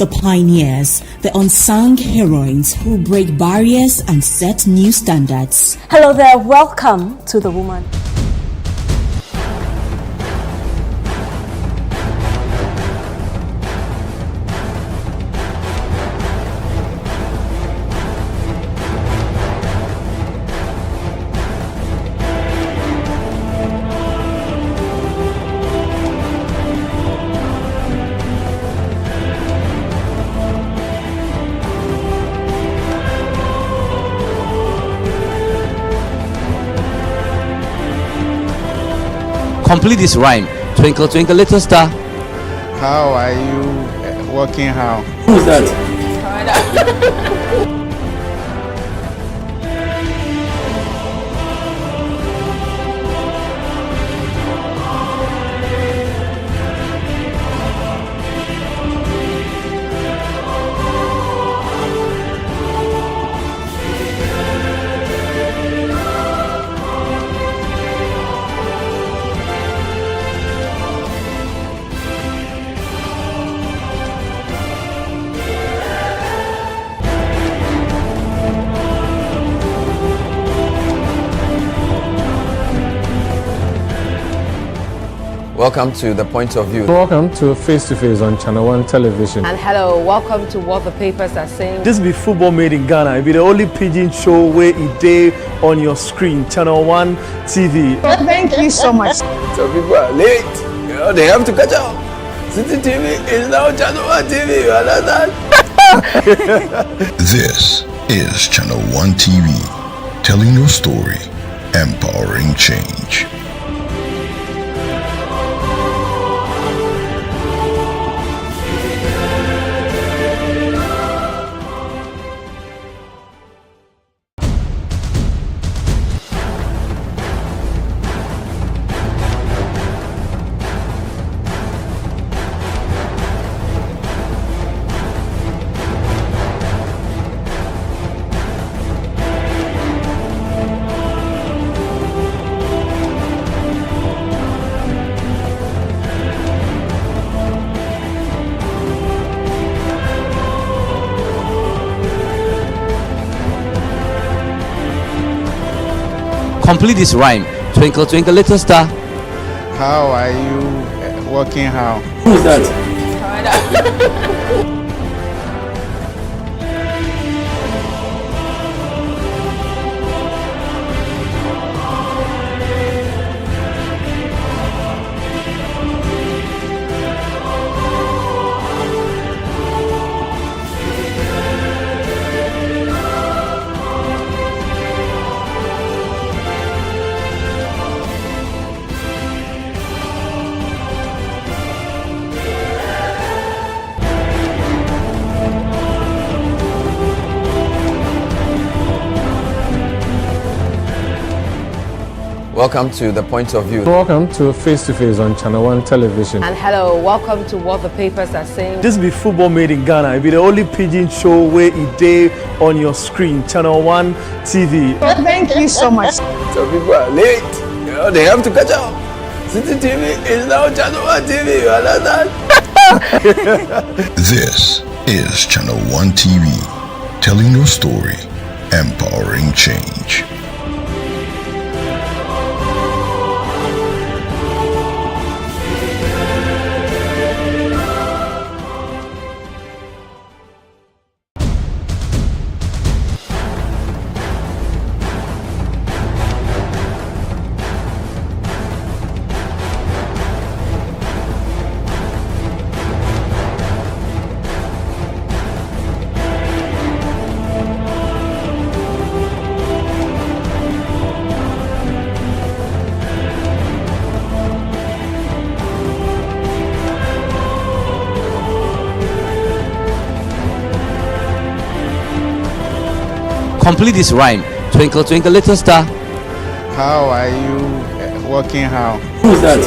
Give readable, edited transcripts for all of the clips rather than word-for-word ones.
The pioneers, the unsung heroines who break barriers and set new standards. Hello there, welcome to The Woman. Complete this rhyme. Twinkle, twinkle, little star. How are you working? How? Who's that? Welcome to The Point of View. Welcome to Face to Face on Channel 1 Television. And hello, welcome to What the Papers Are Saying. This be football made in Ghana. It be the only pidgin show where it day on your screen, Channel 1 TV. Thank you so much. Some people are late. You know, they have to catch up. City TV is now Channel 1 TV. You understand? This is Channel 1 TV, telling your story, empowering change. Complete this rhyme. Twinkle, twinkle, little star. How are you working? How? Who's that? Welcome to The Point of View. Welcome to Face to Face on Channel 1 Television. And hello, welcome to What the Papers Are Saying. This be football made in Ghana. It be the only pidgin show where it day on your screen, Channel 1 TV. Thank you so much. Some people are late. You know, they have to catch up. City TV is now Channel 1 TV. You understand? This is Channel 1 TV, telling your story, empowering change. Complete this rhyme. Twinkle, twinkle, little star. How are you working? How? Who's that?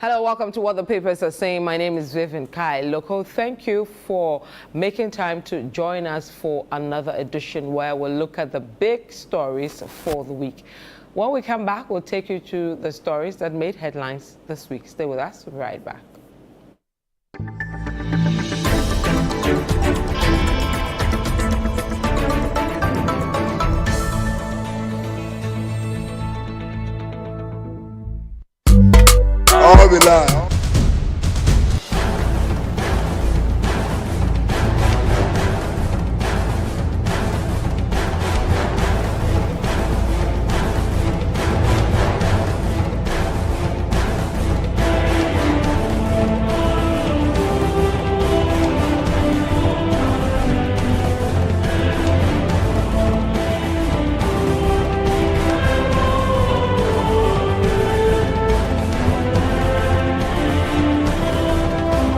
Hello, welcome to What the Papers Are Saying. My name is Vivian Kai Lokko. Thank you for making time to join us for another edition where we'll look at the big stories for the week. When we come back, we'll take you to the stories that made headlines this week. Stay with us. We'll be right back. All be lying.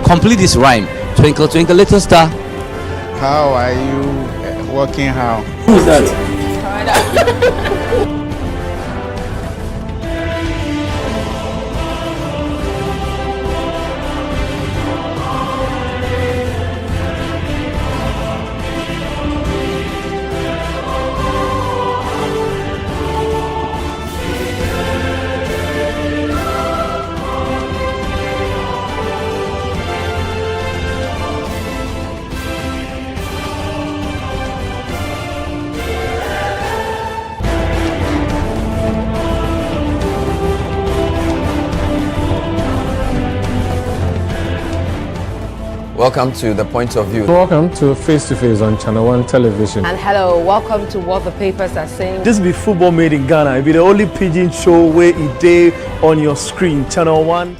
Complete this rhyme. Twinkle, twinkle, little star. How are you working how? Who's that? Welcome to The Point of View. Welcome to Face to Face on Channel 1 Television. And hello, welcome to What the Papers Are Saying. This be football made in Ghana. It be the only pidgin show where it day on your screen. Channel 1.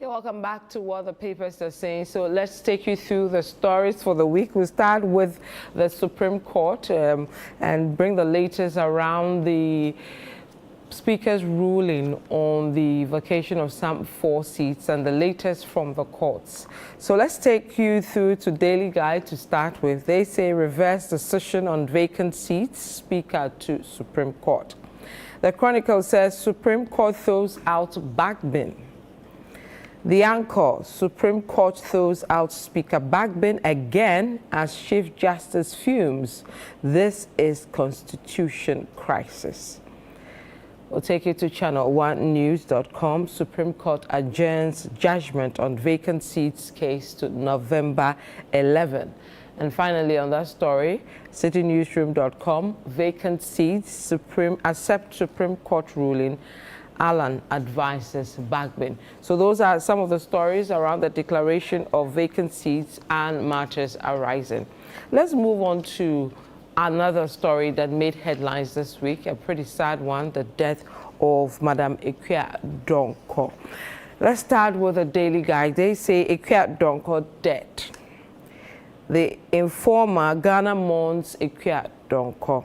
Welcome back to What the Papers Are Saying. So let's take you through the stories for the week. We'll start with the Supreme Court and bring the latest around the Speaker's ruling on the vacation of some 4 seats and the latest from the courts. So let's take you through to Daily Guide to start with. They say reverse decision on vacant seats, Speaker to Supreme Court. The Chronicle says Supreme Court throws out Bagbin. The Anchor, Supreme Court throws out Speaker Bagbin again as Chief Justice fumes. This is constitution crisis. We'll take you to channel1news.com. Supreme Court adjourns judgment on vacant seats case to November 11. And finally, on that story, citynewsroom.com, vacant seats, accept Supreme Court ruling. Alan advises Bagbin. So those are some of the stories around the declaration of vacant seats and matters arising. Let's move on to another story that made headlines this week, a pretty sad one, the death of Madam Ekwia Donko. Let's start with the Daily Guide. They say Ekwia Donko dead. The Informer, Ghana mourns Ekwia Donko.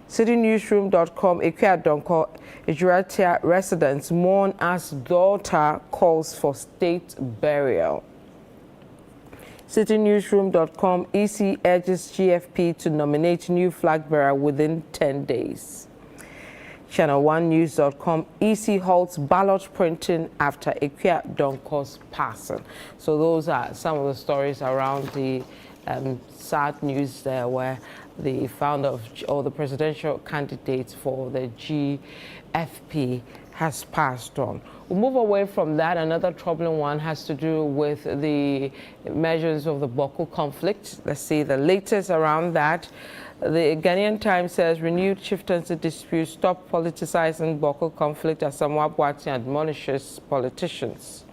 CityNewsroom.com, Ekwia Donko, Ejuratia residents mourn as daughter calls for state burial. CityNewsroom.com, EC urges GFP to nominate new flag bearer within 10 days. Channel1news.com, EC halts ballot printing after Ekwia Donko's passing. So those are some of the stories around the sad news there where the founder of, or the presidential candidate for the GFP has passed on. We'll move away from that. Another troubling one has to do with the measures of the Boko conflict. Let's see the latest around that. The Ghanaian Times says renewed chieftaincy dispute, stop politicizing Boko conflict as Samoa Boateng admonishes politicians.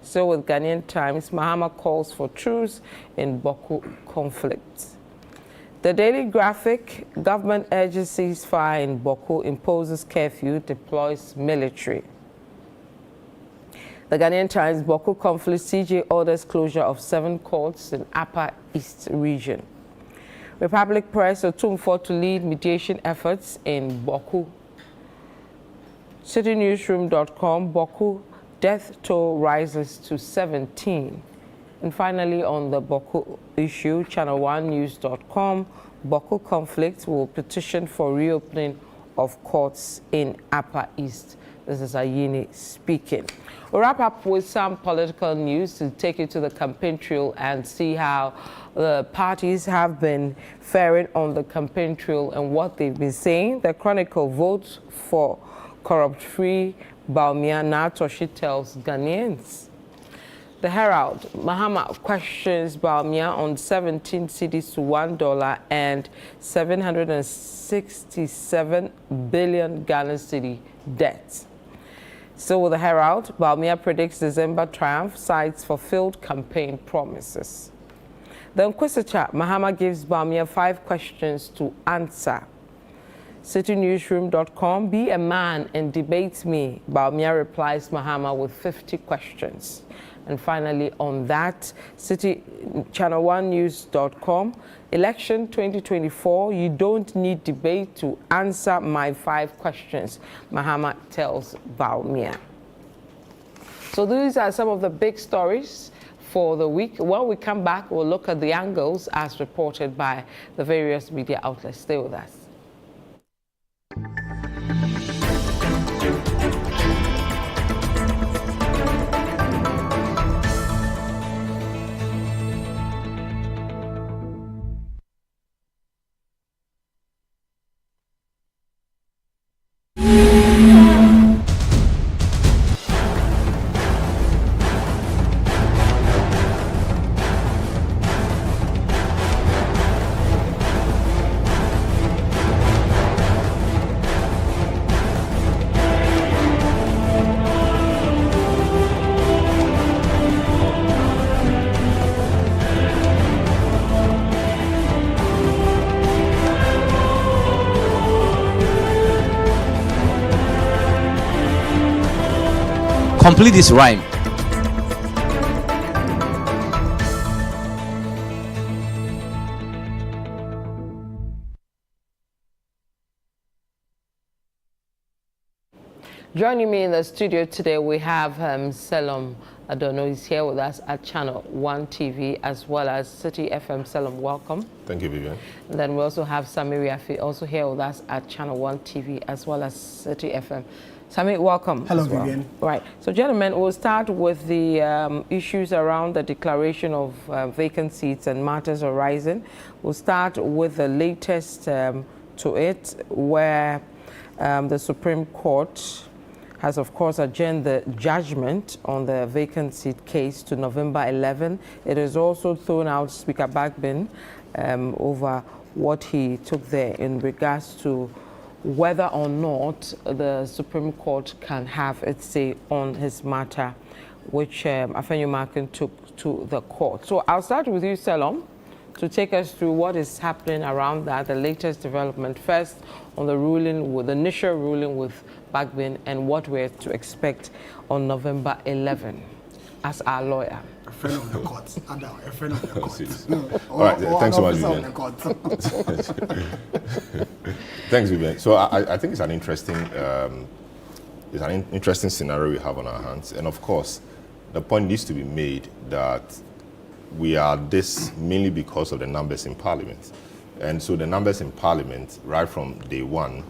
So with Ghanaian Times, Mahama calls for truce in Boko conflict. The Daily Graphic, government urges ceasefire in Boko, imposes curfew, deploys military. The Ghanaian Times, Boko conflict, CJ orders closure of 7 courts in Upper East region. Republic Press, Otumfo to lead mediation efforts in Boko. CityNewsroom.com, Boko death toll rises to 17. And finally, on the Boko issue, Channel1News.com, Boko conflict will petition for reopening of courts in Upper East. This is Ayini speaking. We'll wrap up with some political news to take you to the campaign trail and see how the parties have been faring on the campaign trail and what they've been saying. The Chronicle votes for corrupt-free Baumia Natoshi tells Ghanaians. The Herald, Mahama questions Baumia on 17 cedis to $1 and 767 billion Ghana cedi debt. So with the Herald, Baumia predicts December triumph, cites fulfilled campaign promises. The Inquisitor, Mahama gives Baumia 5 questions to answer. CityNewsroom.com, be a man and debate me. Baumia replies Mahama with 50 questions. And finally, on that, Channel1News.com, election 2024, you don't need debate to answer my 5 questions, Mahama tells Baumia. So these are some of the big stories for the week. When we come back, we'll look at the angles as reported by the various media outlets. Stay with us. Complete this rhyme. Joining me in the studio today, we have Selim Adono. He's here with us at Channel 1 TV as well as City FM. Selim, welcome. Thank you, Vivian. And then we also have Samiri Afi also here with us at Channel 1 TV as well as City FM. Sami, welcome. Hello, well. Vivian. Right. So, gentlemen, we'll start with the issues around the declaration of vacant seats and matters arising. We'll start with the latest to it, where the Supreme Court has, of course, adjourned the judgment on the vacant seat case to November 11. It has also thrown out Speaker Bagbin over what he took there in regards to whether or not the Supreme Court can have its say on his matter, which Afenyo Markin took to the court. So I'll start with you, Selim, to take us through what is happening around that, the latest development. First, on the ruling, with the initial ruling with Bagbin, and what we're to expect on November 11 as our lawyer. A friend of the court. A friend of the court. All right, thanks so much, Vivian. Thanks, Vivian. So I think it's an interesting scenario we have on our hands, and of course, the point needs to be made that we are this mainly because of the numbers in Parliament, and so the numbers in Parliament, right from day one,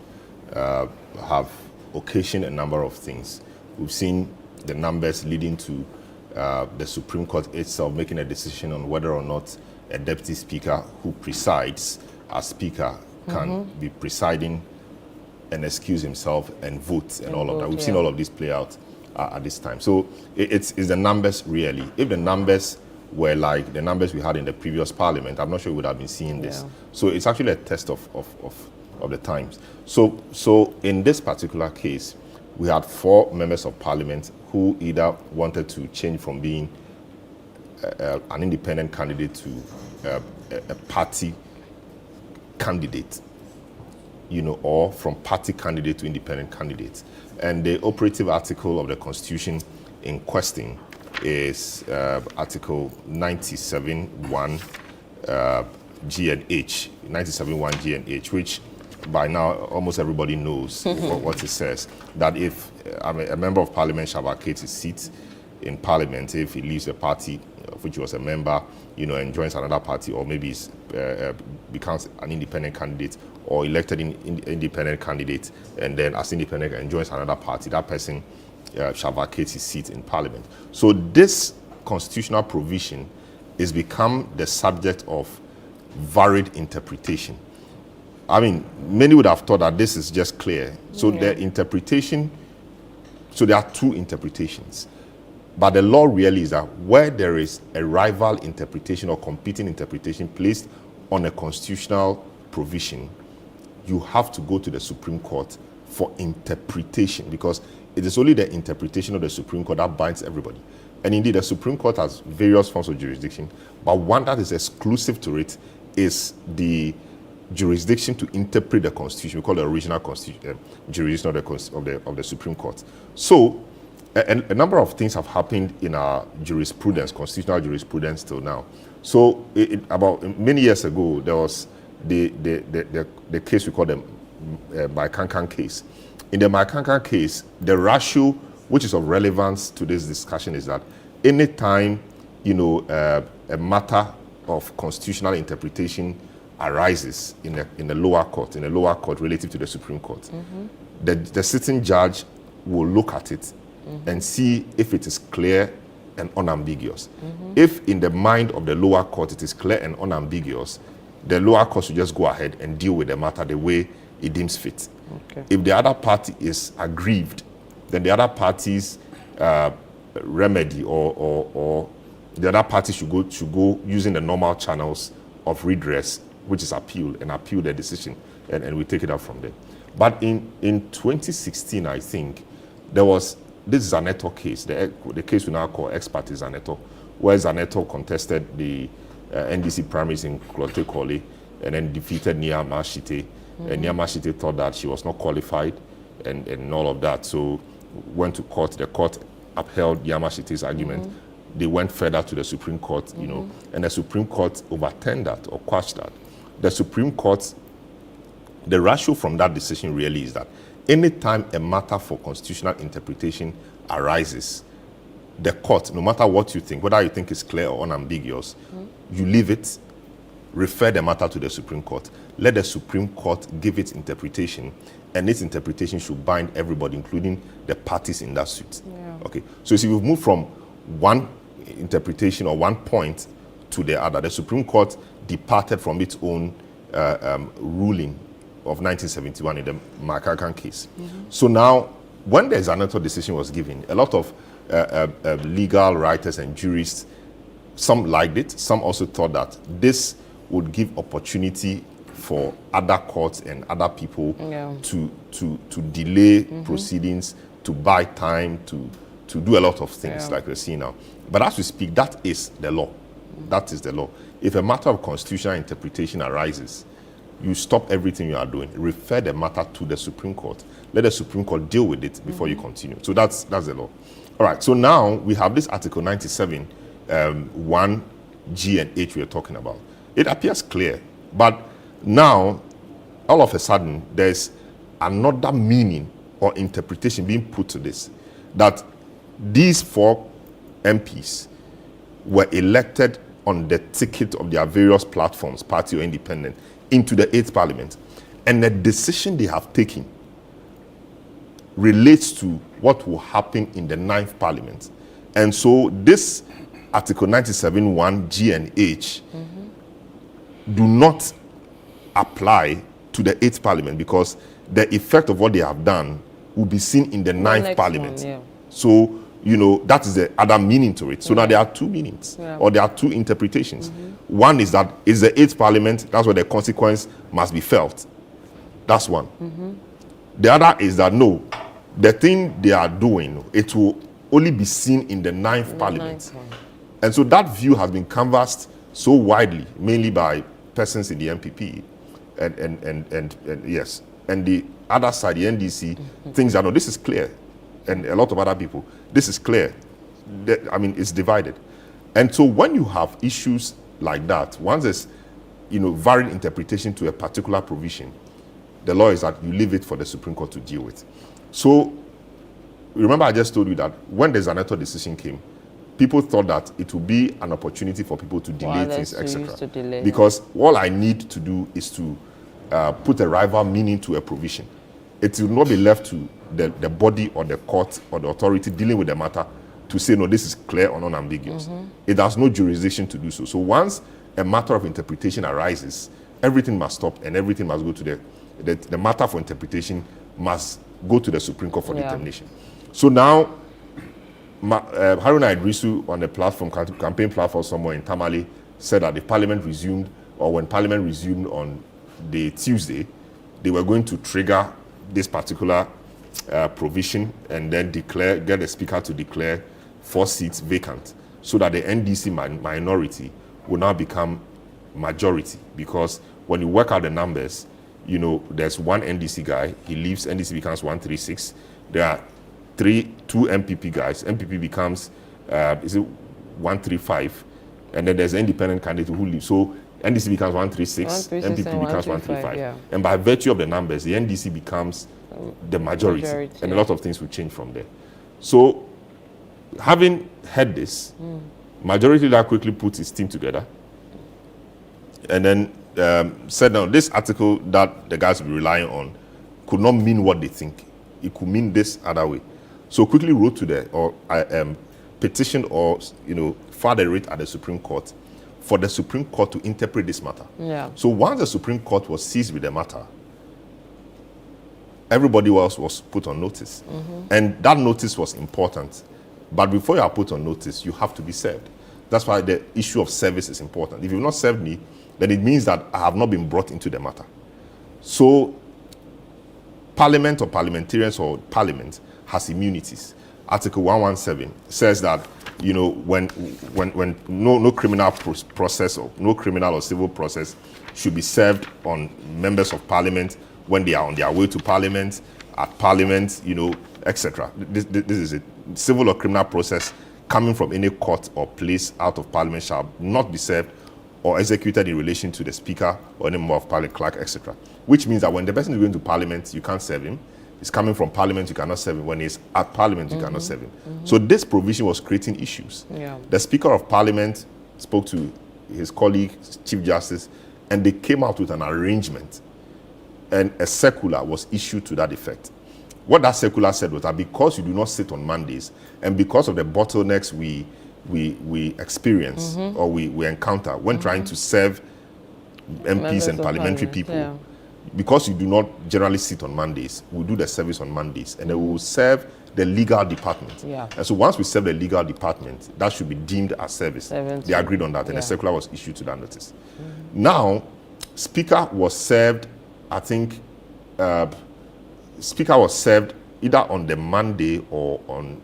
have occasioned a number of things. We've seen the numbers leading to the Supreme Court itself making a decision on whether or not a deputy speaker who presides as speaker can be presiding and excuse himself and vote and all of that. We've seen all of this play out at this time. So it's the numbers really. If the numbers were like the numbers we had in the previous Parliament, I'm not sure we would have been seeing this. So it's actually a test of the times. So in this particular case, we had 4 members of Parliament who either wanted to change from being an independent candidate to a party candidate, or from party candidate to independent candidate. And the operative article of the Constitution in question is Article 97(1) G and H, 97(1) G and H, which by now almost everybody knows what it says. That if a member of Parliament shall vacate his seat in Parliament if he leaves the party of which he was a member, and joins another party, or maybe becomes an independent candidate or elected independent candidate, and then as independent and joins another party, that person shall vacate his seat in Parliament. So this constitutional provision is become the subject of varied interpretation. I mean, many would have thought that this is just clear. So the interpretation, so there are two interpretations. But the law really is that where there is a rival interpretation or competing interpretation placed on a constitutional provision, you have to go to the Supreme Court for interpretation, because it is only the interpretation of the Supreme Court that binds everybody. And indeed, the Supreme Court has various forms of jurisdiction, but one that is exclusive to it is the jurisdiction to interpret the Constitution. We call it the original jurisdiction of the Supreme Court. So, a number of things have happened in our jurisprudence, constitutional jurisprudence till now. So, about many years ago, there was the case we call the Vacant case. In the Vacant case, the ratio which is of relevance to this discussion is that any time a matter of constitutional interpretation arises in the lower court relative to the Supreme Court, the sitting judge will look at it and see if it is clear and unambiguous. If in the mind of the lower court it is clear and unambiguous, the lower court should just go ahead and deal with the matter the way it deems fit. Okay. If the other party is aggrieved, then the other party's remedy or the other party should go using the normal channels of redress, which is appeal the decision, and we take it up from there. But in 2016, I think, there was this Zaneto case, the case we now call ex parte Zaneto, where Zaneto contested the NDC primaries in Klote-Kole and then defeated Nyama Shite. And Nyama Shite thought that she was not qualified and all of that. So went to court. The court upheld Nyama Shite's argument. They went further to the Supreme Court, and the Supreme Court overturned that or quashed that. The Supreme Court, the ratio from that decision really is that anytime a matter for constitutional interpretation arises, the court, no matter what you think, whether you think it's clear or unambiguous, you leave it, refer the matter to the Supreme Court. Let the Supreme Court give its interpretation, and its interpretation should bind everybody, including the parties in that suit. Yeah. Okay. So you see, we've moved from one interpretation or one point to the other. The Supreme Court departed from its own ruling of 1971 in the Makakan case. So now, when the Zaneto decision was given, a lot of legal writers and jurists, some liked it, some also thought that this would give opportunity for other courts and other people to delay proceedings, to buy time, to do a lot of things like we're seeing now. But as we speak, that is the law. That is the law. If a matter of constitutional interpretation arises, you stop everything you are doing, refer the matter to the Supreme Court. Let the Supreme Court deal with it before you continue. So that's the law. All right, so now we have this Article 97, 1 G and H we are talking about. It appears clear, but now, all of a sudden, there's another meaning or interpretation being put to this, that these 4 MPs were elected on the ticket of their various platforms, party or independent, into the 8th Parliament. And the decision they have taken relates to what will happen in the 9th Parliament. And so this Article 97(1) G and H do not apply to the 8th Parliament, because the effect of what they have done will be seen in the 9th Parliament. So, that is the other meaning to it. So now there are 2 meanings, or there are 2 interpretations. One is that it's the 8th Parliament, that's where the consequence must be felt. That's one. The other is that no, the thing they are doing, it will only be seen in the 9th Parliament. And so that view has been canvassed so widely, mainly by persons in the MPP, and yes, and the other side, the NDC, thinks that no, this is clear, and a lot of other people, this is clear. it's divided. And so when you have issues like that, once there's, varied interpretation to a particular provision, the law is that you leave it for the Supreme Court to deal with. So remember I just told you that when the Zanetto decision came, people thought that it would be an opportunity for people to delay things, etc. Because all I need to do is to put a rival meaning to a provision. It will not be left to the body or the court or the authority dealing with the matter to say, no, this is clear or unambiguous. It has no jurisdiction to do so. So once a matter of interpretation arises, everything must stop and everything must go to the matter for interpretation must go to the Supreme Court for determination. So now, Haruna Idrisu on the platform, campaign platform somewhere in Tamale, said that the Parliament resumed, or when Parliament resumed on the Tuesday, they were going to trigger this particular provision and then get the Speaker to declare 4 seats vacant, so that the NDC minority will now become majority. Because when you work out the numbers, there's one NDC guy, he leaves, NDC becomes 136. There are 2 MPP guys. MPP becomes 135, and then there's an independent candidate who leaves. So NDC becomes 136, MPP becomes 135. Yeah. And by virtue of the numbers, the NDC becomes the majority. And a lot of things will change from there. So having heard this, majority leader quickly put his team together and then said, now this article that the guys will be relying on could not mean what they think. It could mean this other way. So quickly wrote to the petition or filed a writ at the Supreme Court for the Supreme Court to interpret this matter. Yeah. So once the Supreme Court was seized with the matter, everybody else was put on notice. And that notice was important. But before you are put on notice, you have to be served. That's why the issue of service is important. If you've not served me, then it means that I have not been brought into the matter. So Parliament or parliamentarians or Parliament has immunities. Article 117 says that when no criminal process or no criminal or civil process should be served on members of Parliament when they are on their way to Parliament, at Parliament, etc. This is it. Civil or criminal process coming from any court or place out of Parliament shall not be served or executed in relation to the Speaker or any member of Parliament, clerk, etc. Which means that when the person is going to Parliament, you can't serve him. He's coming from Parliament, you cannot serve him. When he's at Parliament, you cannot serve him. So this provision was creating issues. Yeah. The Speaker of Parliament spoke to his colleague, Chief Justice, and they came out with an arrangement. And a circular was issued to that effect. What that circular said was that because you do not sit on Mondays, and because of the bottlenecks we experience or we encounter when trying to serve MPs and parliamentary people, because you do not generally sit on Mondays, we'll do the service on Mondays, and then we will serve the legal department. Yeah. And so once we serve the legal department, that should be deemed as service. They agreed on that, and a circular was issued to that notice. Now, Speaker was served, I think, Speaker was served either on the Monday or on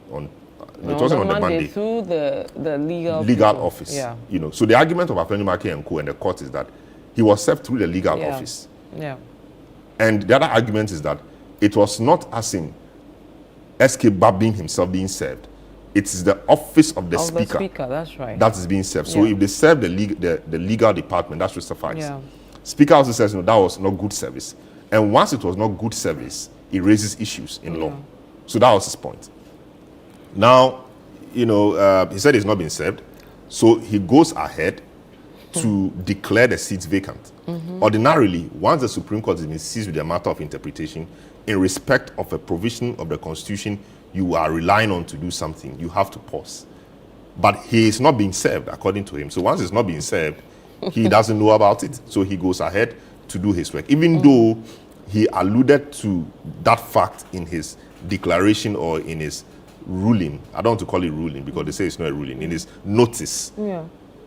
it wasn't on the Monday through the legal office. Yeah. So the argument of Afenimaki and Co. and the court is that he was served through the legal office. Yeah. And the other argument is that it was not as in SK Bagbin himself being served. It is the office of the speaker. That's right. That is being served. So if they serve the legal department, that should suffice. Yeah. Speaker also says, that was not good service. And once it was not good service, it raises issues in law. So that was his point. Now, he said he's not been served. So he goes ahead to declare the seats vacant. Ordinarily, once the Supreme Court has been seized with the matter of interpretation in respect of a provision of the Constitution you are relying on to do something, you have to pause. But he is not being served, according to him. So once it's not being served, he doesn't know about it. So he goes ahead to do his work, even though he alluded to that fact in his declaration or in his ruling. I don't want to call it ruling because they say it's not a ruling. In his notice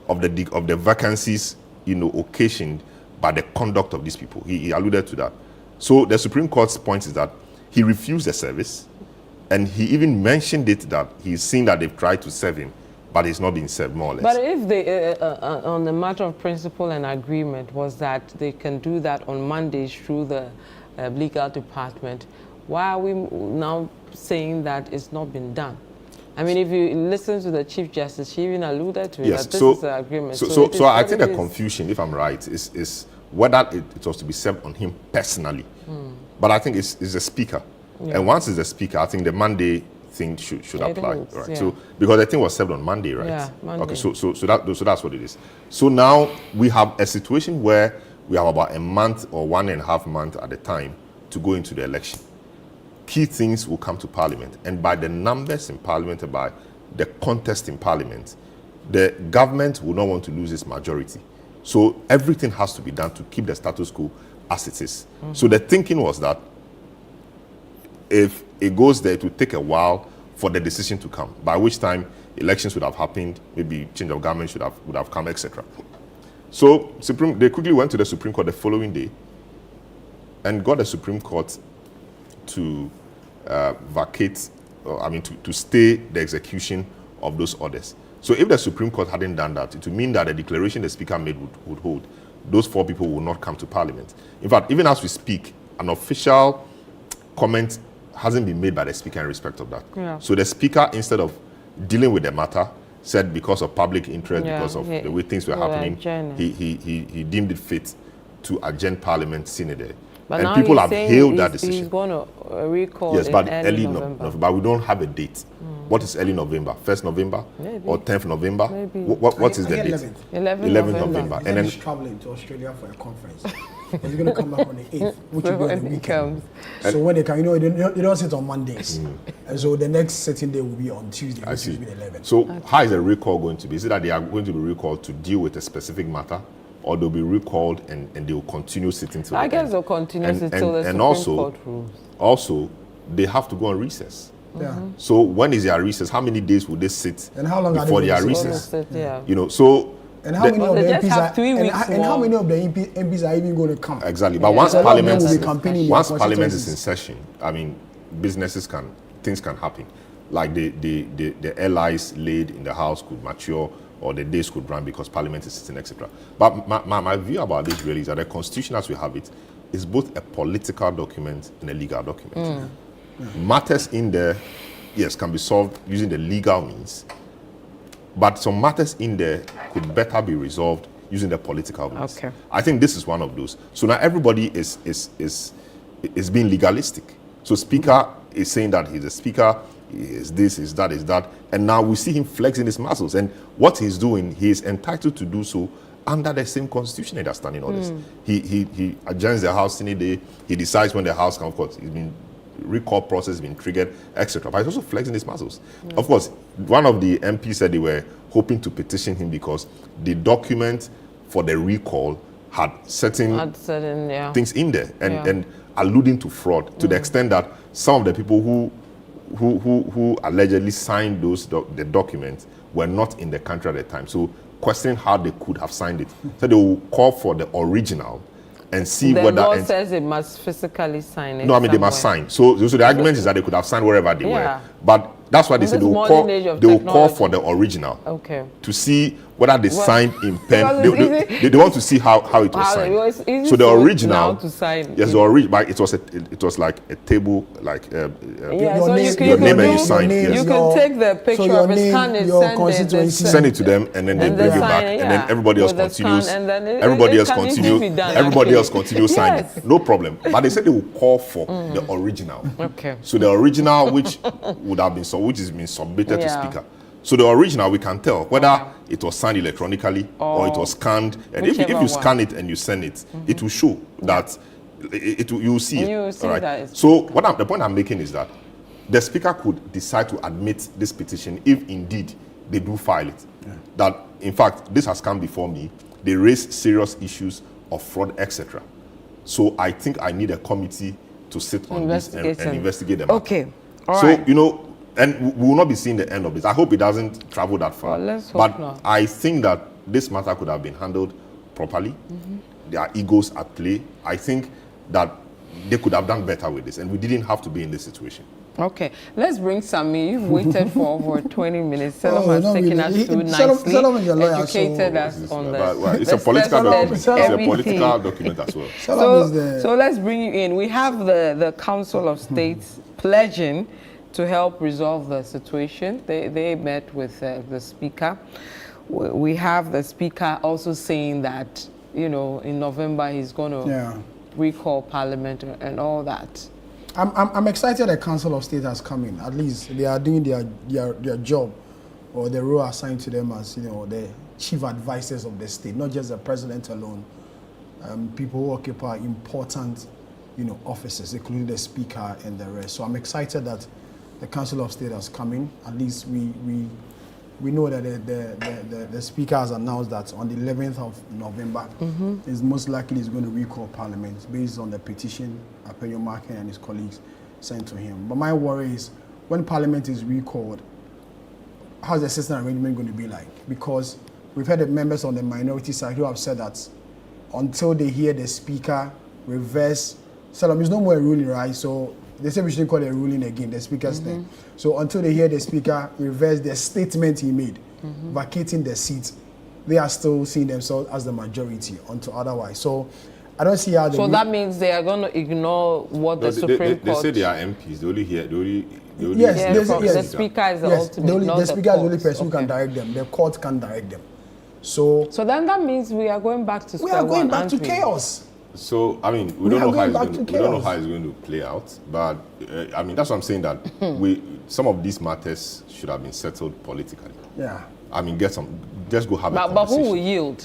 of the vacancies, occasioned by the conduct of these people. He alluded to that. So the Supreme Court's point is that he refused the service, and he even mentioned it that he's seen that they've tried to serve him, but he's not being served, more or less. But if they, on the matter of principle and agreement, was that they can do that on Mondays through the legal department, why are we now saying that it's not been done? I mean, if you listen to the Chief Justice, she even alluded to it, yes, that this so, is the agreement. So I think the confusion, if I'm right, is whether it was to be served on him personally. But I think it's the speaker. Yeah. And once it's the speaker, I think the Monday thing should apply. Right. Yeah. So because the thing was served on Monday, right? Yeah, Monday. Okay, so that's what it is. So now we have a situation where we have about a month or 1.5 months at a time to go into the election. Key things will come to Parliament, and by the numbers in Parliament and by the contest in Parliament, the government will not want to lose its majority. So everything has to be done to keep the status quo as it is. So the thinking was that if it goes there, it will take a while for the decision to come, by which time elections would have happened, maybe change of government would have come, etc. So they quickly went to the Supreme Court the following day and got the Supreme Court to vacate, to stay the execution of those orders. So if the Supreme Court hadn't done that, it would mean that the declaration the Speaker made would hold. Those 4 people will not come to Parliament. In fact, even as we speak, an official comment hasn't been made by the Speaker in respect of that. Yeah. So the Speaker, instead of dealing with the matter, said because of public interest, because of the way things were happening, he deemed it fit to adjourn Parliament sine die. But and people have hailed that decision. He's going to recall early November. But we don't have a date. What is early November? 1st November? Maybe. Or 10th November? Maybe. What is the date? 11th November. And then he's traveling to Australia for a conference. He's going to come back on the 8th, which will be on the weekend. So when they come, they don't sit on Mondays. And so the next sitting day will be on Tuesday, which will be the 11th. So how is the recall going to be? Is it that they are going to be recalled to deal with a specific matter? Or they'll be recalled and they will continue sitting till I guess they'll continue till the Supreme Court rules. Also, they have to go on recess. Yeah. So when is their recess? How many days will they sit and how long before their recess? So and how many of the MPs are, and how many of the MPs are even going to come? Exactly. But once Parliament is in session, I mean, things can happen. Like the allies laid in the House could mature, or the days could run because Parliament is sitting, etc. But my view about this really is that the Constitution as we have it is both a political document and a legal document. Matters in there, yes, can be solved using the legal means, but some matters in there could better be resolved using the political means. Okay. I think this is one of those. So now everybody is being legalistic. So Speaker is saying that he's a Speaker, is this, is that, and now we see him flexing his muscles. And what he's doing, he is entitled to do so under the same Constitution that standing orders. He adjourns the House in a day. He decides when the House comes. Of course, he's been recall process has been triggered, etc. But he's also flexing his muscles. Of course, one of the MPs said they were hoping to petition him because the document for the recall had certain things in there and alluding to fraud to the extent that some of the people who allegedly signed the documents were not in the country at the time. So questioning how they could have signed it. So they will call for the original and see whether... The law says it must physically sign it. No, I mean, they must sign. So the argument is that they could have signed wherever they were. But that's why they said they will call for the original to see whether they signed in pen. They want to see how it was signed. So the original, yes, the original, but it was like a table, like your name and you sign. You can take the picture of it, scan it, send it to them, and then they bring it back, and then everybody else continues. Everybody else continues signing. No problem. But they said they will call for the original. Okay. So the original, which would have been which has been submitted to Speaker. So the original, we can tell whether it was signed electronically or it was scanned. And if you scan it and you send it, it will show that you will see it. All right. So the point I'm making is that the Speaker could decide to admit this petition if indeed they do file it. That in fact this has come before me. They raise serious issues of fraud, etc. So I think I need a committee to sit on this and investigate them. Okay. All right. And we will not be seeing the end of this. I hope it doesn't travel that far. Well, let's hope not. I think that this matter could have been handled properly. There are egos at play. I think that they could have done better with this, and we didn't have to be in this situation. Okay, let's bring Sammy. You've waited for over 20 minutes. Selim has taken us through nicely, educated us on this. It's a political document. It's a political document as well. So let's bring you in. We have the Council of States pledging to help resolve the situation. They met with the Speaker. We have the Speaker also saying that, you know, in November he's going to recall Parliament and all that. I'm excited the Council of State has come in. At least they are doing their job or the role assigned to them as, you know, the chief advisors of the state, not just the president alone. People who occupy important, you know, offices, including the Speaker and the rest. So I'm excited that the Council of State has come in. At least we know that the Speaker has announced that on the 11th of November is most likely is going to recall Parliament based on the petition Vivian Kai Lokko and his colleagues sent to him. But my worry is when Parliament is recalled, how's the system arrangement going to be like? Because we've had the members on the minority side who have said that until they hear the Speaker reverse, Salam is no more a ruling, right? So they say we shouldn't call it a ruling again, the Speaker's thing. So until they hear the Speaker reverse the statement he made, vacating the seat, they are still seeing themselves as the majority until otherwise. So I don't see how they... So that means they are going to ignore what the Supreme Court... They say they are MPs, they only hear... The Speaker is the ultimate, the Speaker is the only person who can direct them. The court can direct them. So then that means we are going back to square one. We are going back to chaos. So I mean, we don't know how it's going to play out, but I mean that's what I'm saying, that some of these matters should have been settled politically. Yeah. I mean, just go have a conversation. But who will yield?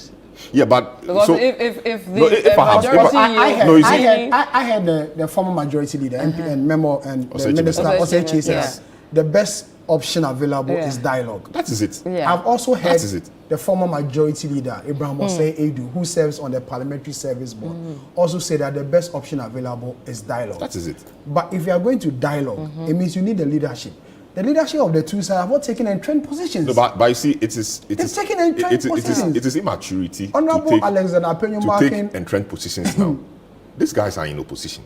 Yeah, but because so, if the majority I had the former majority leader and memo and the minister Osechi says the best option available is dialogue. That is it. Yeah. I've also heard the former majority leader Ibrahim Osei Edu, who serves on the Parliamentary Service Board, also said that the best option available is dialogue. That is it. But if you are going to dialogue, it means you need the leadership. The leadership of the two sides have not taken entrenched positions. No, but you see, it is taking entrenched positions. It is immaturity Honorable Alexander Apenyo take entrenched positions now. These guys are in opposition.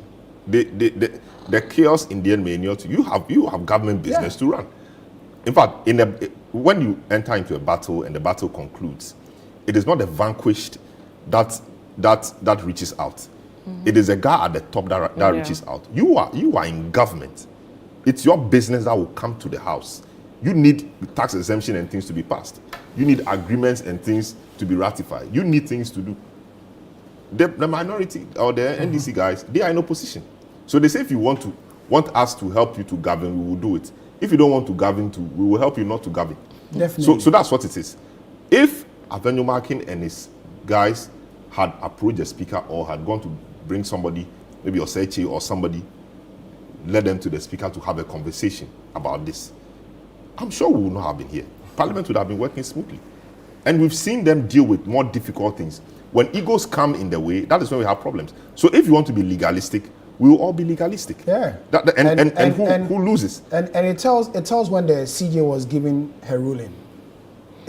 The chaos in the end may not. You have government business to run. In fact, when you enter into a battle and the battle concludes, it is not the vanquished that reaches out. It is a guy at the top that reaches out. You are in government. It's your business that will come to the house. You need tax exemption and things to be passed. You need agreements and things to be ratified. You need things to do. The minority or the NDC guys, they are in opposition. So they say if you want us to help you to govern, we will do it. If you don't want to govern, we will help you not to govern. Definitely. So that's what it is. If Vivian Kai and his guys had approached the Speaker or had gone to bring somebody, maybe Osechi or somebody, led them to the Speaker to have a conversation about this, I'm sure we would not have been here. Parliament would have been working smoothly. And we've seen them deal with more difficult things. When egos come in the way, that is when we have problems. So if you want to be legalistic, we will all be legalistic. Yeah. Who loses? And it tells when the CJ was giving her ruling.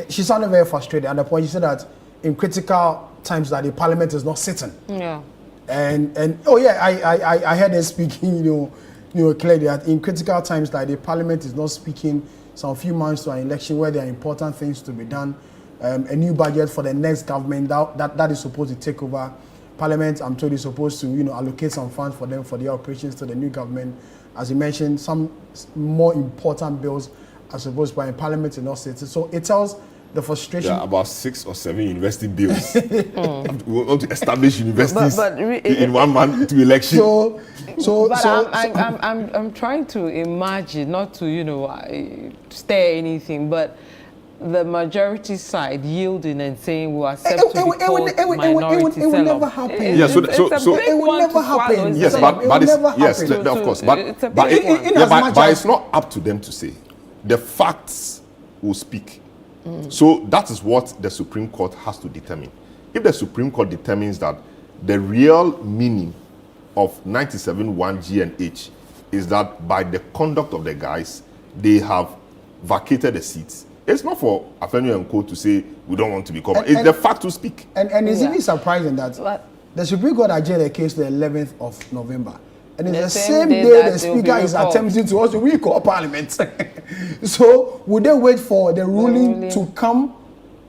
She sounded very frustrated. At the point she said that in critical times that the Parliament is not sitting. Yeah. And I heard her speaking, you know, clearly that in critical times like the Parliament is not speaking some few months to an election where there are important things to be done. A new budget for the next government that is supposed to take over Parliament. I'm told is supposed to, you know, allocate some funds for them for their operations to the new government. As you mentioned, some more important bills are supposed to be in Parliament and not sitting. So it tells the frustration. There are about 6 or 7 university bills. We want to establish universities in 1 month to election. I'm trying to imagine, not to, you know, stir anything, but the majority side yielding and saying we accept to be called minority. It will never happen. Yeah, so it will never happen. Yes, of course, but it's not up to them to say. The facts will speak. So that is what the Supreme Court has to determine. If the Supreme Court determines that the real meaning of 97(1) G and H is that by the conduct of the guys, they have vacated the seats. It's not for Afenyo and Co to say we don't want to be covered. It's the fact to speak. And it's even surprising that the Supreme Court adjourned the case the 11th of November. And it's the same day the Speaker is attempting to also recall Parliament. So would they wait for the ruling to come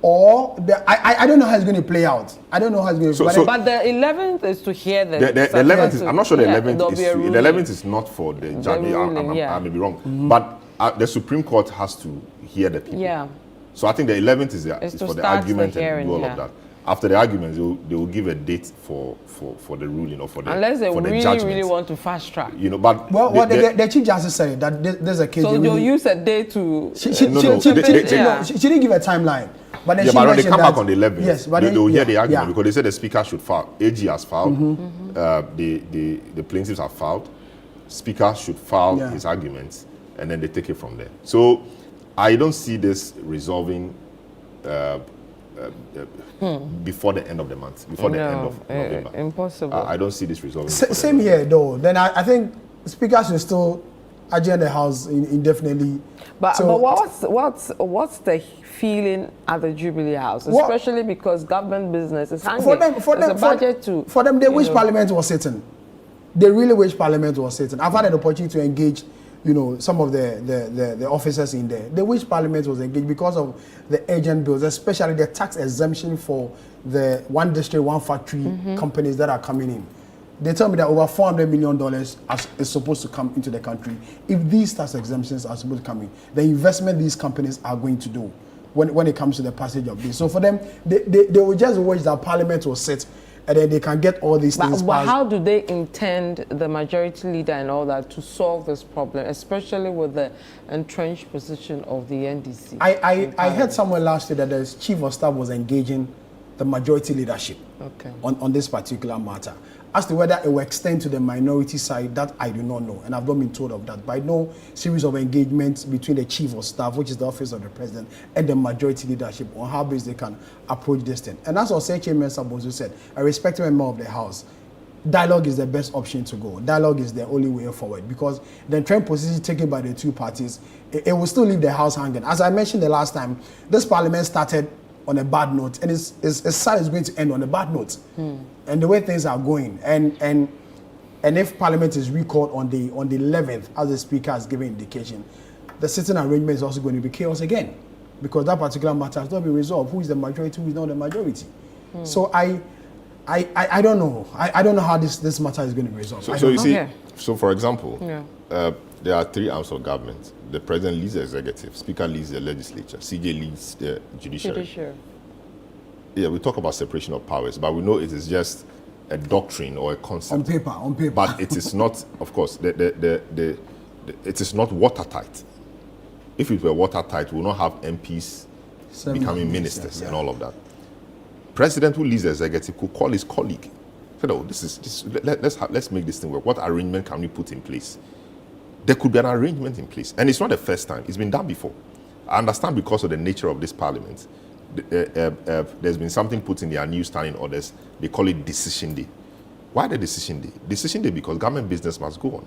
or I don't know how it's going to play out. I don't know how it's going to play out. But the 11th is to hear the 11th is, I'm not sure the 11th is, the 11th is not for the judge. I may be wrong. But the Supreme Court has to hear the people. Yeah. So I think the 11th is for the argument and do all of that. After the arguments, they will give a date for the ruling or for the unless they for the really judgment. really want to fast track. You know, but the Chief Justice said that there's a case. So they'll use a day to. She didn't give a timeline. But then but they come back on the 11th. Yes, but they will hear the argument because they said the Speaker should file. AG has filed. The plaintiffs have filed. Speaker should file his arguments, and then they take it from there. So I don't see this resolving before the end of the month, before the end of November. Impossible. I don't see this resolving. Same here, though. Then I think Speaker should still adjourn the House indefinitely. But what's the feeling at the Jubilee House, especially because government business is hanging. For them, they wish Parliament was sitting. They really wish Parliament was sitting. I've had an opportunity to engage, some of the officers in there. They wish Parliament was engaged because of the urgent bills, especially the tax exemption for the one district, one factory companies that are coming in. They tell me that over $400 million is supposed to come into the country. If these tax exemptions are supposed to come in, the investment these companies are going to do when it comes to the passage of this. So for them, they will just wish that Parliament will sit and then they can get all these things But how do they intend, the majority leader and all that, to solve this problem, especially with the entrenched position of the NDC? I heard somewhere last year that the Chief of Staff was engaging the majority leadership on this particular matter. As to whether it will extend to the minority side, that I do not know, and I've not been told of that. But I know series of engagements between the Chief of Staff, which is the office of the President, and the majority leadership on how best they can approach this thing. And as Osei Chairman Sabozu said, a respected member of the House, dialogue is the best option to go. Dialogue is the only way forward, because the trend position taken by the two parties, it will still leave the House hanging. As I mentioned the last time, this Parliament started on a bad note, and it's sad it's going to end on a bad note. And the way things are going, and if Parliament is recalled on the 11th, as the Speaker has given indication, the sitting arrangement is also going to be chaos again, because that particular matter has not been resolved. Who is the majority? Who is not the majority? So I don't know. I don't know how this matter is going to be resolved. So you see, so for example, there are three arms of government. The President leads the executive, Speaker leads the legislature, CJ leads the judiciary. Yeah, we talk about separation of powers, but we know it is just a doctrine or a concept. On paper. But it is not, of course, it is not watertight. If it were watertight, we will not have MPs becoming ministers and all of that. President who leads the executive could call his colleague. Let's make this thing work. What arrangement can we put in place? There could be an arrangement in place. And it's not the first time. It's been done before. I understand because of the nature of this Parliament. There's been something put in their new standing orders. They call it decision day. Why the decision day? Decision day because government business must go on.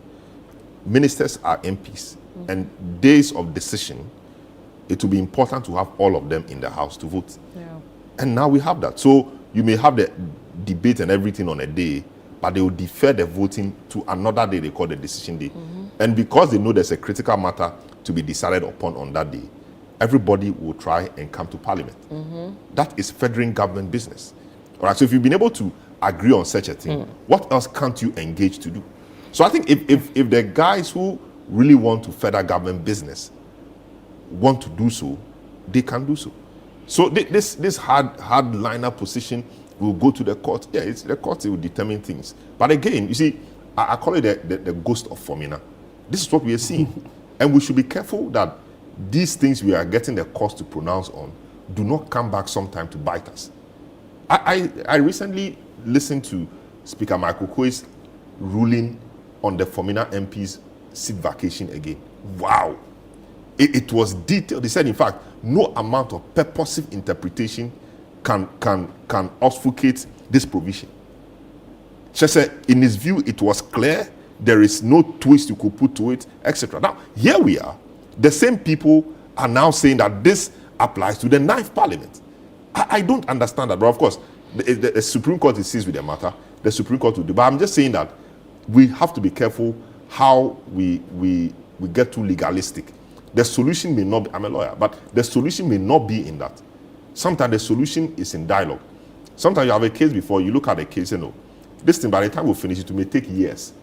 Ministers are MPs. And days of decision, it will be important to have all of them in the House to vote. And now we have that. So you may have the debate and everything on a day, but they will defer the voting to another day they call the decision day. And because they know there's a critical matter to be decided upon on that day, everybody will try and come to Parliament. That is federal government business. All right, so if you've been able to agree on such a thing, what else can't you engage to do? So I think if the guys who really want to federal government business want to do so, they can do so. So this hardliner position will go to the court. Yeah, it's the court will determine things. But again, you see, I call it the ghost of Formina. This is what we are seeing. And we should be careful that these things we are getting the court to pronounce on do not come back sometime to bite us. I recently listened to Speaker Michael Koi's ruling on the Formina MP's seat vacation again. Wow. It was detailed. They said, in fact, no amount of purposive interpretation can obfuscate this provision. She said, in his view, it was clear. There is no twist you could put to it, etc. Now, here we are. The same people are now saying that this applies to the 9th Parliament. I don't understand that. But of course, the Supreme Court is seized with the matter. The Supreme Court will do. But I'm just saying that we have to be careful how we get too legalistic. The solution may not be, I'm a lawyer, but the solution may not be in that. Sometimes the solution is in dialogue. Sometimes you have a case before, you look at the case and know, this thing, by the time we finish it may take years.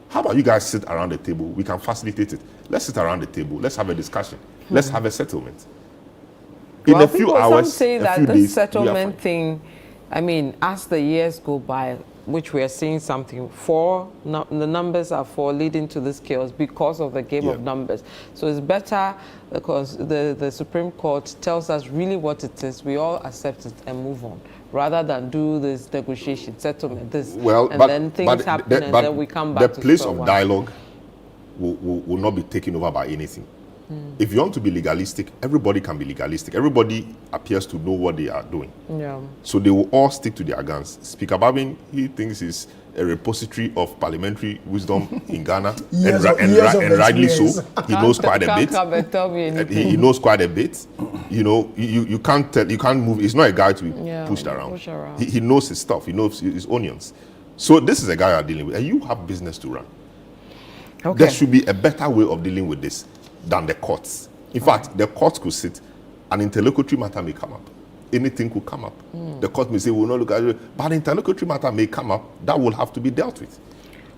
How about you guys sit around the table? We can facilitate it. Let's sit around the table. Let's have a discussion. Let's have a settlement. In well, a few hours, some say that the settlement thing, I mean, as the years go by, which we are seeing something for, the numbers are for leading to this chaos because of the game of numbers. So it's better because the Supreme Court tells us really what it is. We all accept it and move on, rather than do this negotiation, settlement, this, then things happen and then we come back to the place of dialogue will not be taken over by anything. If you want to be legalistic, everybody can be legalistic. Everybody appears to know what they are doing. Yeah. So they will all stick to their guns. Speaker Bagbin, he thinks he's a repository of parliamentary wisdom in Ghana, and rightly so. He knows quite a bit. He knows quite a bit. You know, you can't tell, you can't move. It's not a guy to be pushed around. He knows his stuff. He knows his onions. So this is a guy you're dealing with, and you have business to run. Okay. There should be a better way of dealing with this than the courts. In fact, the courts could sit, an interlocutory matter may come up. Anything could come up. The court may say, we'll not look at it, but an interlocutory matter may come up that will have to be dealt with.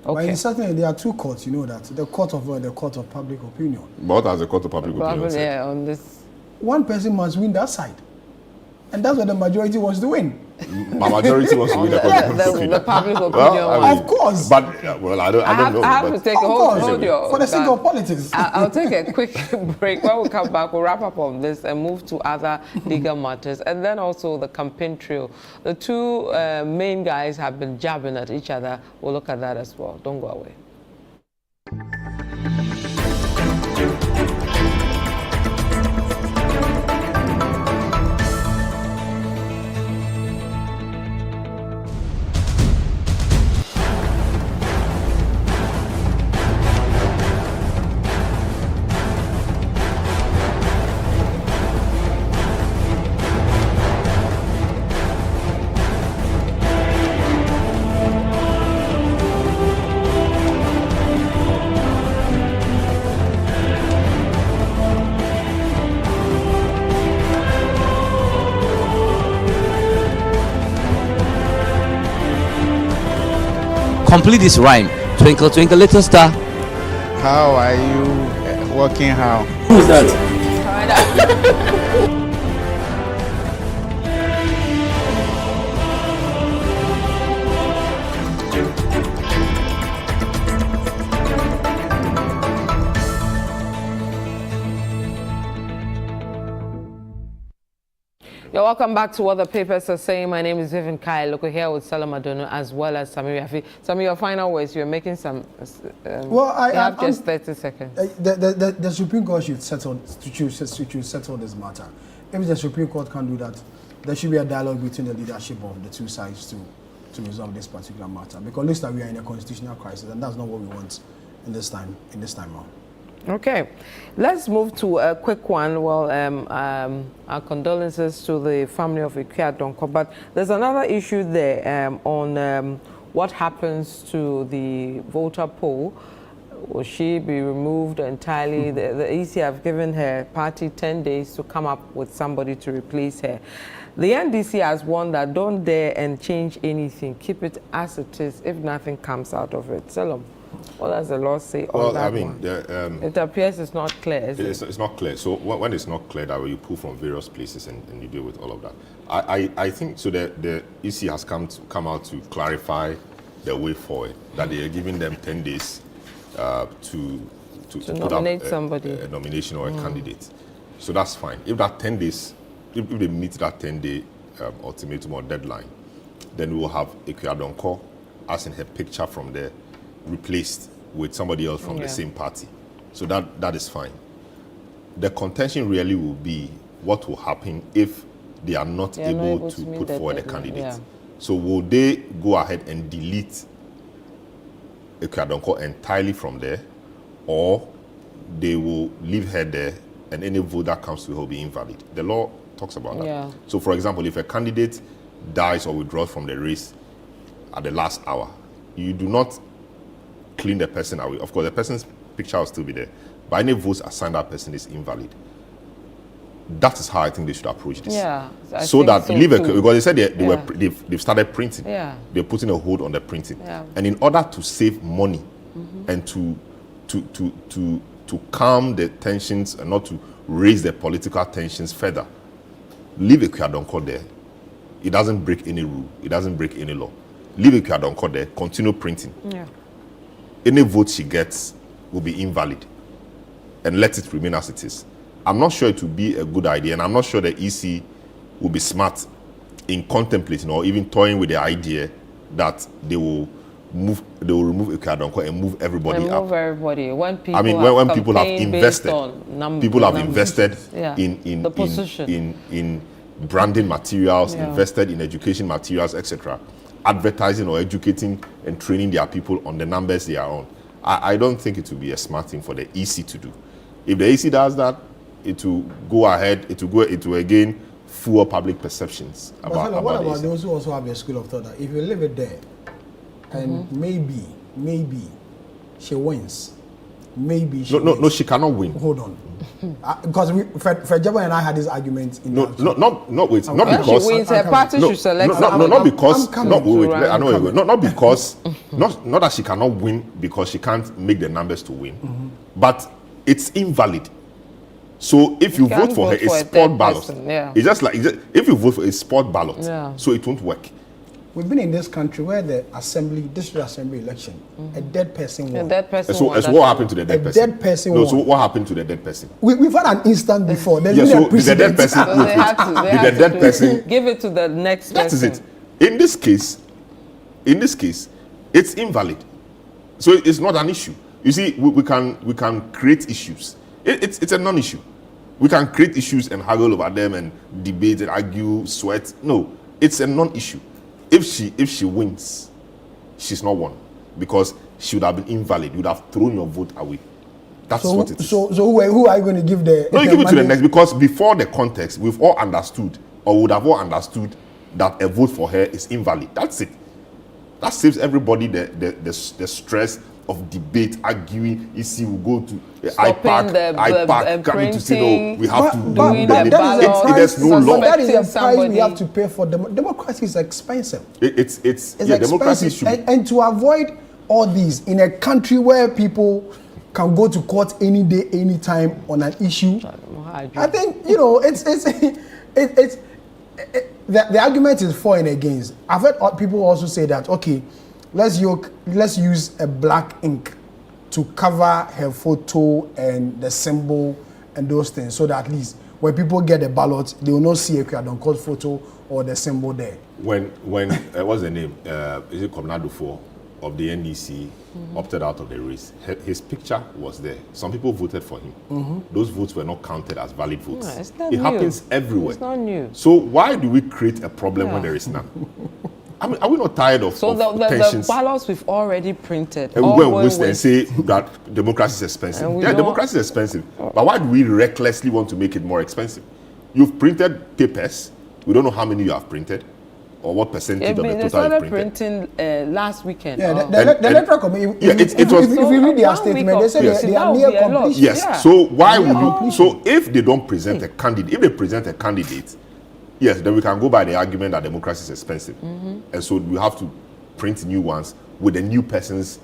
Okay. But certainly there are two courts, you know that. The court of law and the court of public opinion. What has the court of public opinion said? Yeah, on this. One person must win that side. And that's what the majority wants to win. My majority wants to win the public opinion. Well, I mean, of course. But I don't know. I have to take hold your, for the sake of politics. I'll take a quick break. When we come back, we'll wrap up on this and move to other legal matters. And then also the campaign trail. The two main guys have been jabbing at each other. We'll look at that as well. Don't go away. Complete this rhyme. Twinkle, twinkle, little star. How are you working how? Who's that? You're welcome back to what the papers are saying. My name is Vivian Kai Lokko here with Salam Adono as well as Samir Yafi. Some of your final words, you're making some. I have just 30 seconds. The Supreme Court should settle this matter. If the Supreme Court can't do that, there should be a dialogue between the leadership of the two sides to resolve this particular matter. Because it looks like we are in a constitutional crisis, and that's not what we want in this time on. Okay, let's move to a quick one. Well, our condolences to the family of Ikia Donko, but there's another issue there on what happens to the voter poll. Will she be removed entirely? The EC have given her party 10 days to come up with somebody to replace her. The NDC has warned that don't dare and change anything. Keep it as it is if nothing comes out of it. Salom. What does the law say on that one? It appears it's not clear. It's not clear. So when it's not clear, that way you pull from various places and you deal with all of that. I think so. The EC has come out to clarify the way forward. That they are giving them 10 days to nominate somebody, a nomination or a candidate. So that's fine. If that 10 days, if they meet that 10-day ultimatum or deadline, then we will have Ikia Donko, as in her picture from there, replaced with somebody else from the same party. So that is fine. The contention really will be what will happen if they are not able to put forward a candidate. Yeah. So will they go ahead and delete Ikia Donko entirely from there, or they will leave her there and any vote that comes to her will be invalid? The law talks about that. Yeah. So for example, if a candidate dies or withdraws from the race at the last hour, you do not clean the person away. Of course, the person's picture will still be there, but any votes assigned that person is invalid. That is how I think they should approach this. Yeah. So that leave a, because they said they've started printing. Yeah. They're putting a hold on the printing. Yeah. And in order to save money and to calm the tensions and not to raise the political tensions further, leave a Kwadonko there. It doesn't break any rule. It doesn't break any law. Leave a Kwadonko there. Continue printing. Yeah. Any vote she gets will be invalid, and let it remain as it is. I'm not sure it will be a good idea, and I'm not sure the EC will be smart in contemplating or even toying with the idea that they will remove Ekadonko and move everybody up. Move everybody. When people when people have invested, in the position, in branding materials, invested in education materials, etc., advertising or educating and training their people on the numbers they are on. I don't think it will be a smart thing for the EC to do. If the EC does that, it will go ahead. It will again fool public perceptions about. What about those who also have a school of thought that if you leave it there, and maybe she wins, maybe she no, she cannot win. Hold on, because Fejaba and I had this argument. Not because she wins, her party should select. Not because not that she cannot win because she can't make the numbers to win, but it's invalid. So if you vote for her, it's sport ballot. It's just like if you vote for a sport ballot, so it won't work. We've been in this country where the district assembly election, a dead person won. So what happened to the dead person? Dead person won. So what happened to the dead person? We've had an instant before. There's been a precedent. The dead person give it to the next person. That is it. In this case, it's invalid. So it's not an issue. You see, we can create issues. It's a non-issue. We can create issues and haggle over them and debate and argue, sweat. No, it's a non-issue. If she wins, she's not won because she would have been invalid. You would have thrown your vote away. That's what it is. So who are you going to give the? No, you give it to the next, because before the context, we've all understood, or would have all understood, that a vote for her is invalid. That's it. That saves everybody the stress of debate, arguing. EC will go to IPAC coming to say no, we have to do there's no law. That is a price we have to pay for. Democracy is expensive. It's expensive. Democracy should and to avoid all these in a country where people can go to court any day, any time on an issue, I think the argument is for and against. I've heard people also say that let's use a black ink to cover her photo and the symbol and those things, so that at least when people get the ballot, they will not see a Kwadonko photo or the symbol there. When what's the name? Is it Komnado 4 of the NDC opted out of the race? His picture was there. Some people voted for him. Those votes were not counted as valid votes. No, it's not it new. happens everywhere. It's not new. So why do we create a problem when there is none? I mean, are we not tired of tensions? The ballots we've already printed. And we go and waste and say that democracy is expensive. Yeah, democracy is expensive. But why do we recklessly want to make it more expensive? You've printed papers. We don't know how many you have printed or what percentage of the total you printed. Printing last weekend. Yeah, the Electoral Committee. If you read their statement, they say they are near completion. Yes. Yeah. So why would you? So if they don't present a candidate, if they present a candidate, yes, then we can go by the argument that democracy is expensive, and so we have to print new ones with the new person's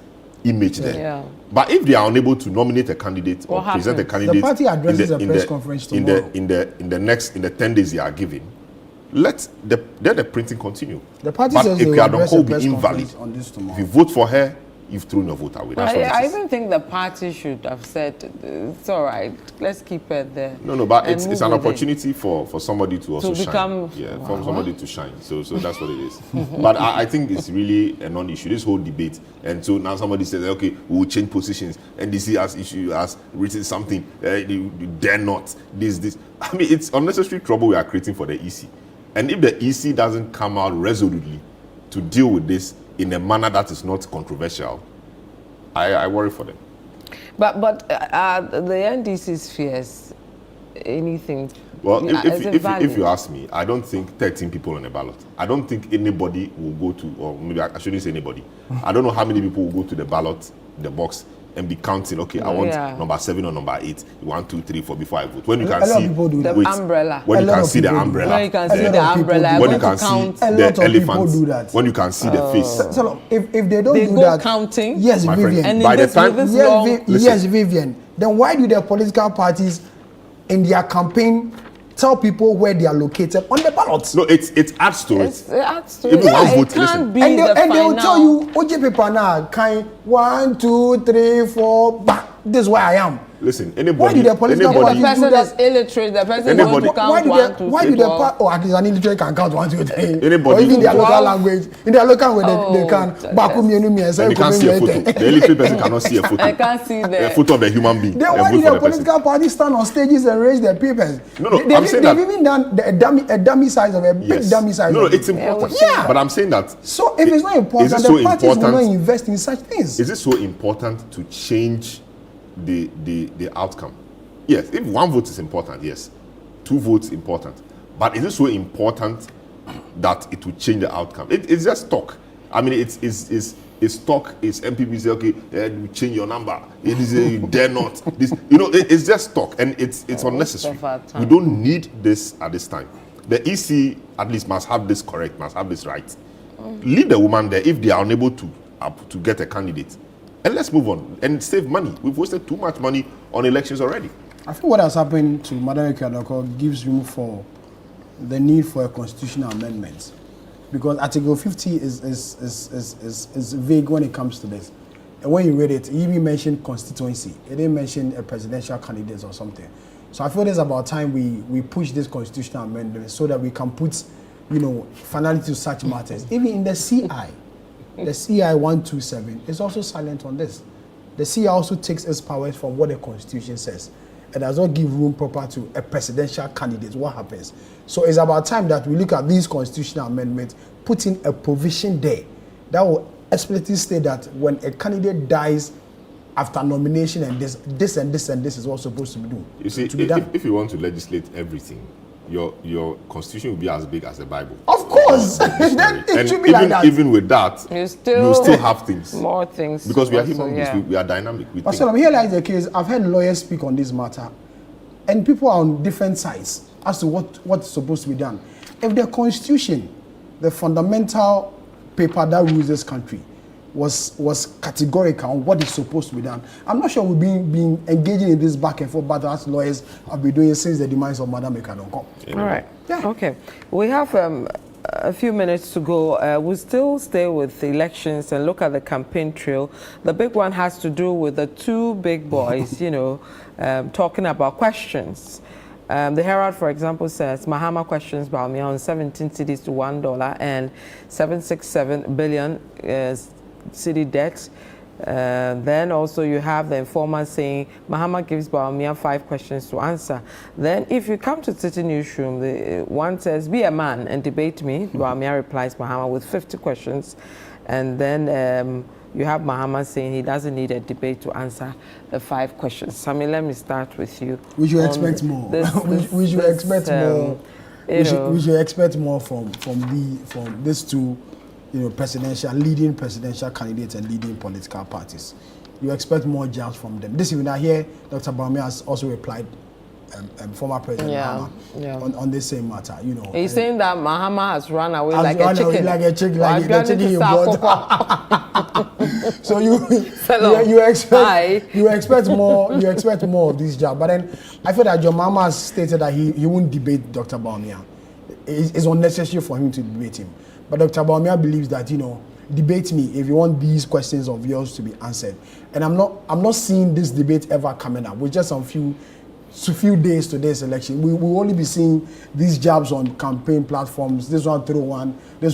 image there. Yeah. But if they are unable to nominate a candidate or present a candidate, the party addresses a press conference tomorrow. In the 10 days they are given, let the printing continue. The party says they will address a press invalid on this tomorrow. If you vote for her, you've thrown your vote away. That's what it is. I even think the party should have said, it's all right, let's keep it there. No, but it's an opportunity for somebody to also shine. For somebody to shine. So that's what it is. But I think it's really a non-issue, this whole debate. And so now somebody says, okay, we will change positions. NDC has written something, you dare not, this. I mean, it's unnecessary trouble we are creating for the EC. And if the EC doesn't come out resolutely to deal with this in a manner that is not controversial, I worry for them. But the NDC's fears anything. Well, if you ask me, I don't think 13 people on a ballot. I don't think anybody will go to, or maybe I shouldn't say anybody. I don't know how many people will go to the ballot, the box, and be counting. Okay, I want number 7 or number 8. 1, 2, 3, 4 before I vote. When you can see the umbrella. When you can see the umbrella. When you can see the umbrella. When you can see the elephant. When you can see the face. So if they don't do that, counting. Yes, Vivian. And by the time, yes, Vivian. Then why do the political parties in their campaign tell people where they are located on the ballots? No, it adds to it. It adds to it. One vote, it can't be and they will tell you, OJ paper now, kind 1, 2, 3, 4, this is where I am. Listen, anybody. Why do the political parties the person do that? is illiterate. The person is going to count 1, 2, 3. Why do the at least an illiterate can count 1, 2, 3. Anybody. Or even in their local language. In their local language, they can. And you can't see a photo. The illiterate person cannot see a photo. I can't see a photo of a human being. Then why do the political parties stand on stages and raise their papers? No, I'm saying that. They've even done a dummy size of a big dummy size. No, it's important. Yeah. But I'm saying that. So if it's not important, the parties will not invest in such things. Is it so important to change the outcome? Yes, if 1 vote is important, yes. 2 votes important. But is it so important that it will change the outcome? It's just talk. I mean, it's talk. It's MPP say, okay, we change your number. It is you dare not. This, it's just talk, and it's unnecessary. We don't need this at this time. The EC at least must have this correct, must have this right. Leave the woman there if they are unable to get a candidate, and let's move on and save money. We've wasted too much money on elections already. I think what has happened to Madam Kai Lokko gives room for the need for a constitutional amendment, because Article 50 is vague when it comes to this. And when you read it even mentioned constituency. It didn't mention a presidential candidate or something. So I feel it's about time we push this constitutional amendment so that we can put, finality to such matters. Even in the CI, the CI 127 is also silent on this. The CI also takes its powers from what the Constitution says. It does not give room proper to a presidential candidate. What happens? So it's about time that we look at these constitutional amendments, put in a provision there that will explicitly state that when a candidate dies after nomination and this and this and this is what's supposed to be done. You see, if you want to legislate everything, your constitution will be as big as the Bible. Of course, it should be like that. Even with that, you still have things. More things. Because we are human beings, we are dynamic. But so here lies the case. I've heard lawyers speak on this matter, and people are on different sides as to what's supposed to be done. If the Constitution, the fundamental paper that rules this country, was categorical on what is supposed to be done, I'm not sure we've been engaging in this back and forth battle as lawyers have been doing since the demise of Madam Kai Lokko. All right. Yeah. Okay. We have a few minutes to go. We'll still stay with the elections and look at the campaign trail. The big one has to do with the 2 big boys, talking about questions. The Herald, for example, says Mahama questions Bawumia on 17 cedis to $1 and 767 billion city debt. Then also you have the informer saying Mahama gives Bawumia 5 questions to answer. Then if you come to City Newsroom, the one says, be a man and debate me. Bawumia replies Mahama with 50 questions. And then you have Mahama saying he doesn't need a debate to answer the 5 questions. Sammy, let me start with you. We should expect more. We should expect more. We should expect more from these 2 leading presidential candidates and leading political parties. You expect more jobs from them. This evening I hear Dr. Bawumia has also replied former President Mahama on this same matter. He's saying that Mahama has run away like a chicken. Like a chicken you bought. So you expect more of this job. But then I feel that John Mahama has stated that he won't debate Dr. Bawumia. It's unnecessary for him to debate him. But Dr. Bawumia believes that, debate me if you want these questions of yours to be answered. And I'm not seeing this debate ever coming up. We're just on few days to this election. We will only be seeing these jabs on campaign platforms. This one throw one, and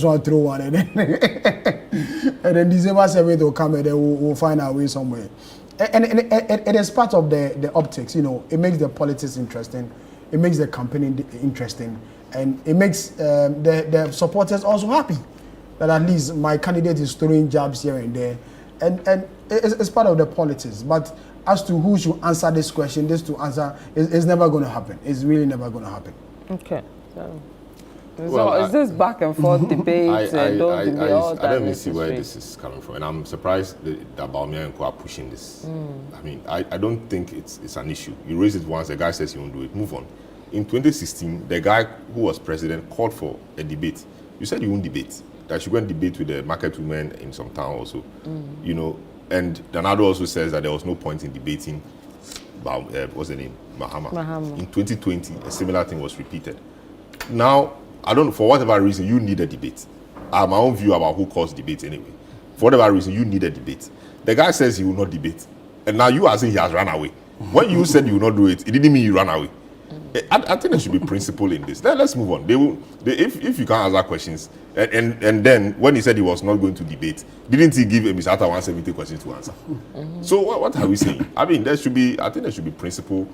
then December 7th will come and then we'll find our way somewhere. And it is part of the optics. It makes the politics interesting. It makes the campaigning interesting. And it makes the supporters also happy that at least my candidate is throwing jabs here and there. And it's part of the politics. But as to who should answer this question, it's never going to happen. It's really never going to happen. Okay. So is this back and forth debates and don't debate all that? I don't even see where this is coming from, and I'm surprised that Baumia and Co are pushing this. I mean, I don't think it's an issue. You raise it once, the guy says he won't do it, move on. In 2016, the guy who was president called for a debate. You said you won't debate. That you go and debate with the market women in some town also. You know, and Danado also says that there was no point in debating what's the name? Mahama. In 2020, a similar thing was repeated. Now, I don't know, for whatever reason, you need a debate. I have my own view about who calls debate anyway. For whatever reason, you need a debate. The guy says he will not debate. And now you are saying he has run away. When you said you will not do it, it didn't mean you ran away. I think there should be principle in this. Let's move on. If you can't answer questions, and then when he said he was not going to debate, didn't he give Mr. Atta 170 questions to answer? So what are we saying? I mean, I think there should be principle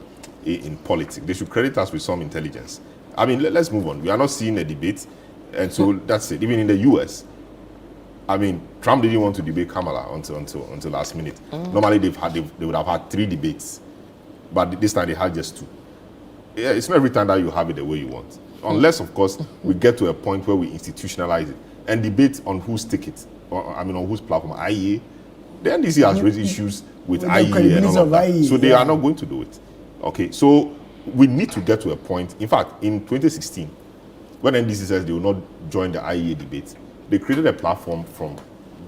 in politics. They should credit us with some intelligence. I mean, let's move on. We are not seeing a debate, and so that's it. Even in the U.S., I mean, Trump didn't want to debate Kamala until last minute. Normally, they would have had 3 debates, but this time they had just 2. Yeah, it's not every time that you have it the way you want. Unless, of course, we get to a point where we institutionalize it and debate on whose ticket, on whose platform, IEA. The NDC has raised issues with IEA and all of that. So they are not going to do it. Okay, so we need to get to a point. In fact, in 2016, when NDC says they will not join the IEA debate, they created a platform from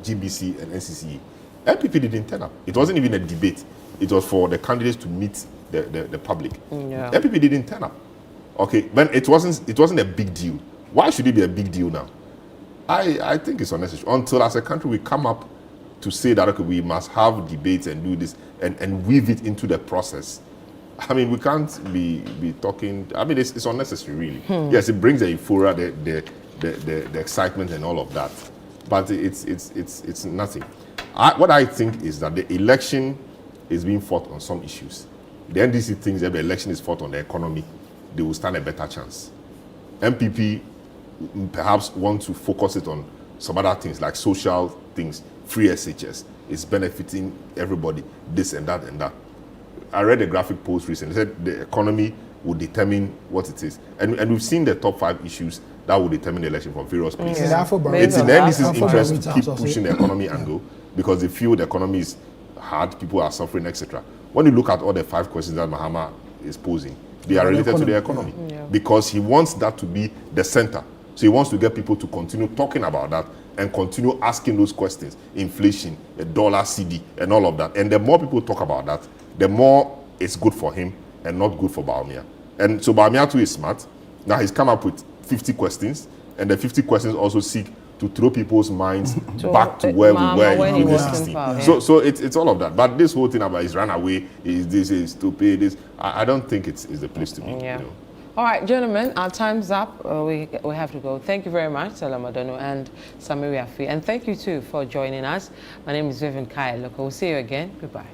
GBC and NCCE. NPP didn't turn up. It wasn't even a debate. It was for the candidates to meet the public. NPP didn't turn up. Okay, when it wasn't a big deal. Why should it be a big deal now? I think it's unnecessary. Until as a country we come up to say that okay, we must have debates and do this and weave it into the process. I mean, we can't be talking. I mean, it's unnecessary, really. Yes, it brings the euphoria, the excitement, and all of that, but it's nothing. What I think is that the election is being fought on some issues. The NDC thinks that the election is fought on the economy, they will stand a better chance. MPP perhaps want to focus it on some other things like social things, free SHS, it's benefiting everybody, this and that and that. I read a graphic post recently, it said the economy will determine what it is. And we've seen the top 5 issues that will determine the election from various places. It's in the NDC's interest to keep pushing the economy angle because they feel the economy is hard, people are suffering, etc. When you look at all the 5 questions that Mahama is posing, they are related to the economy because he wants that to be the center. So he wants to get people to continue talking about that and continue asking those questions. Inflation, a dollar CD, and all of that. And the more people talk about that, the more it's good for him and not good for Baumia. And so Baumia too is smart. Now he's come up with 50 questions, and the 50 questions also seek to throw people's minds back to where we were in 2016. So it's all of that. But this whole thing about his run away, is this, is stupid, this, I don't think it's the place to be. Yeah. You know? All right, gentlemen, our time's up. We have to go. Thank you very much, Salam Adonu and Samiri Afi. And thank you too for joining us. My name is Vivian Kai Lokko. We'll see you again. Goodbye.